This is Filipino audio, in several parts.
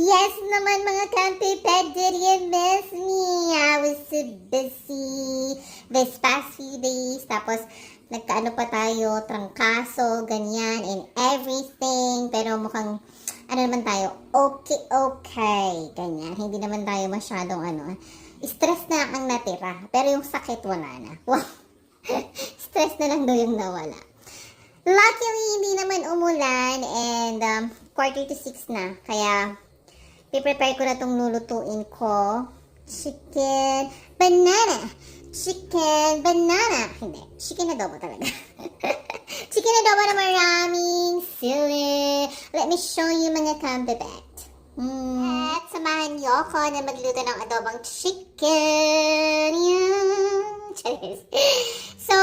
Yes naman mga Kampiped, did you miss me? I was so busy this past few days. Tapos, nagkaano pa tayo, trangkaso, ganyan, and everything. Pero mukhang, ano naman tayo, okay, ganyan. Hindi naman tayo masyadong, stress na ang natira. Pero yung sakit, wala na. Wow, stress na lang daw yung nawala. Luckily, hindi naman umulan, and 5:45 na. Kaya, i-prepare ko na itong lulutuin ko. Chicken, banana. Hindi, chicken adobo talaga. Chicken adobo na maraming sili. Let me show you mga Kampiped. At samahan niyo ako na magluto ng adobong chicken. Yan. Cheers. So,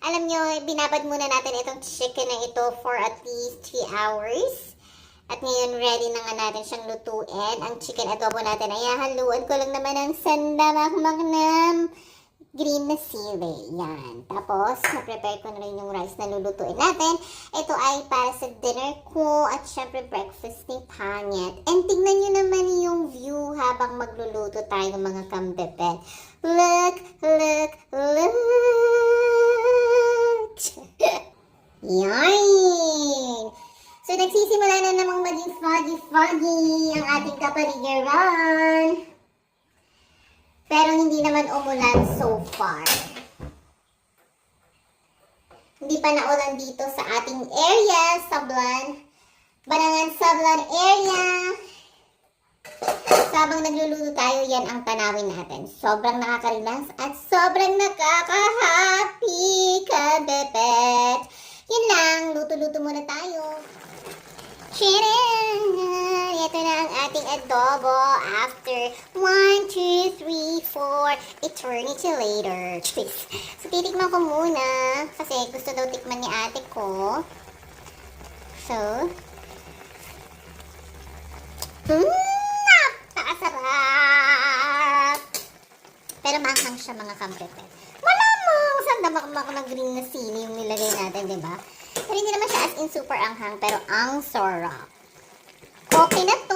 alam niyo, binabad muna natin itong chicken na ito for at least 3 hours. At ngayon, ready na nga natin siyang lutuin. Ang chicken adobo natin ay haluan ko lang naman ng sandamakmak na green na sili. Yan. Tapos, na-prepare ko na rin yung rice na lulutuin natin. Ito ay para sa dinner ko at syempre breakfast ni Panyet. And tingnan nyo naman yung view habang magluluto tayo mga Kampiped. Look! Yan! So, nagsisimula na namang maging foggy ang ating kapaligiran. Pero hindi naman umulan so far. Hindi pa naulan dito sa ating area, Banangan Sablan area. So, habang nagluluto tayo, yan ang tanawin natin. Sobrang nakaka-relax at sobrang nakaka-happy, Kampiped. Yun lang, luto-luto muna tayo. Ito na ang ating adobo after 1, 2, 3, 4 eternity later. So, titikman ko muna kasi gusto daw tikman ni ate ko. So, napakasarap! Pero maanghang siya mga Kampiped. Malamang sandamakmak na green na sili yung nilagay natin, diba? Pero hindi naman siya as in super anghang, pero ang sarap. Okay na to.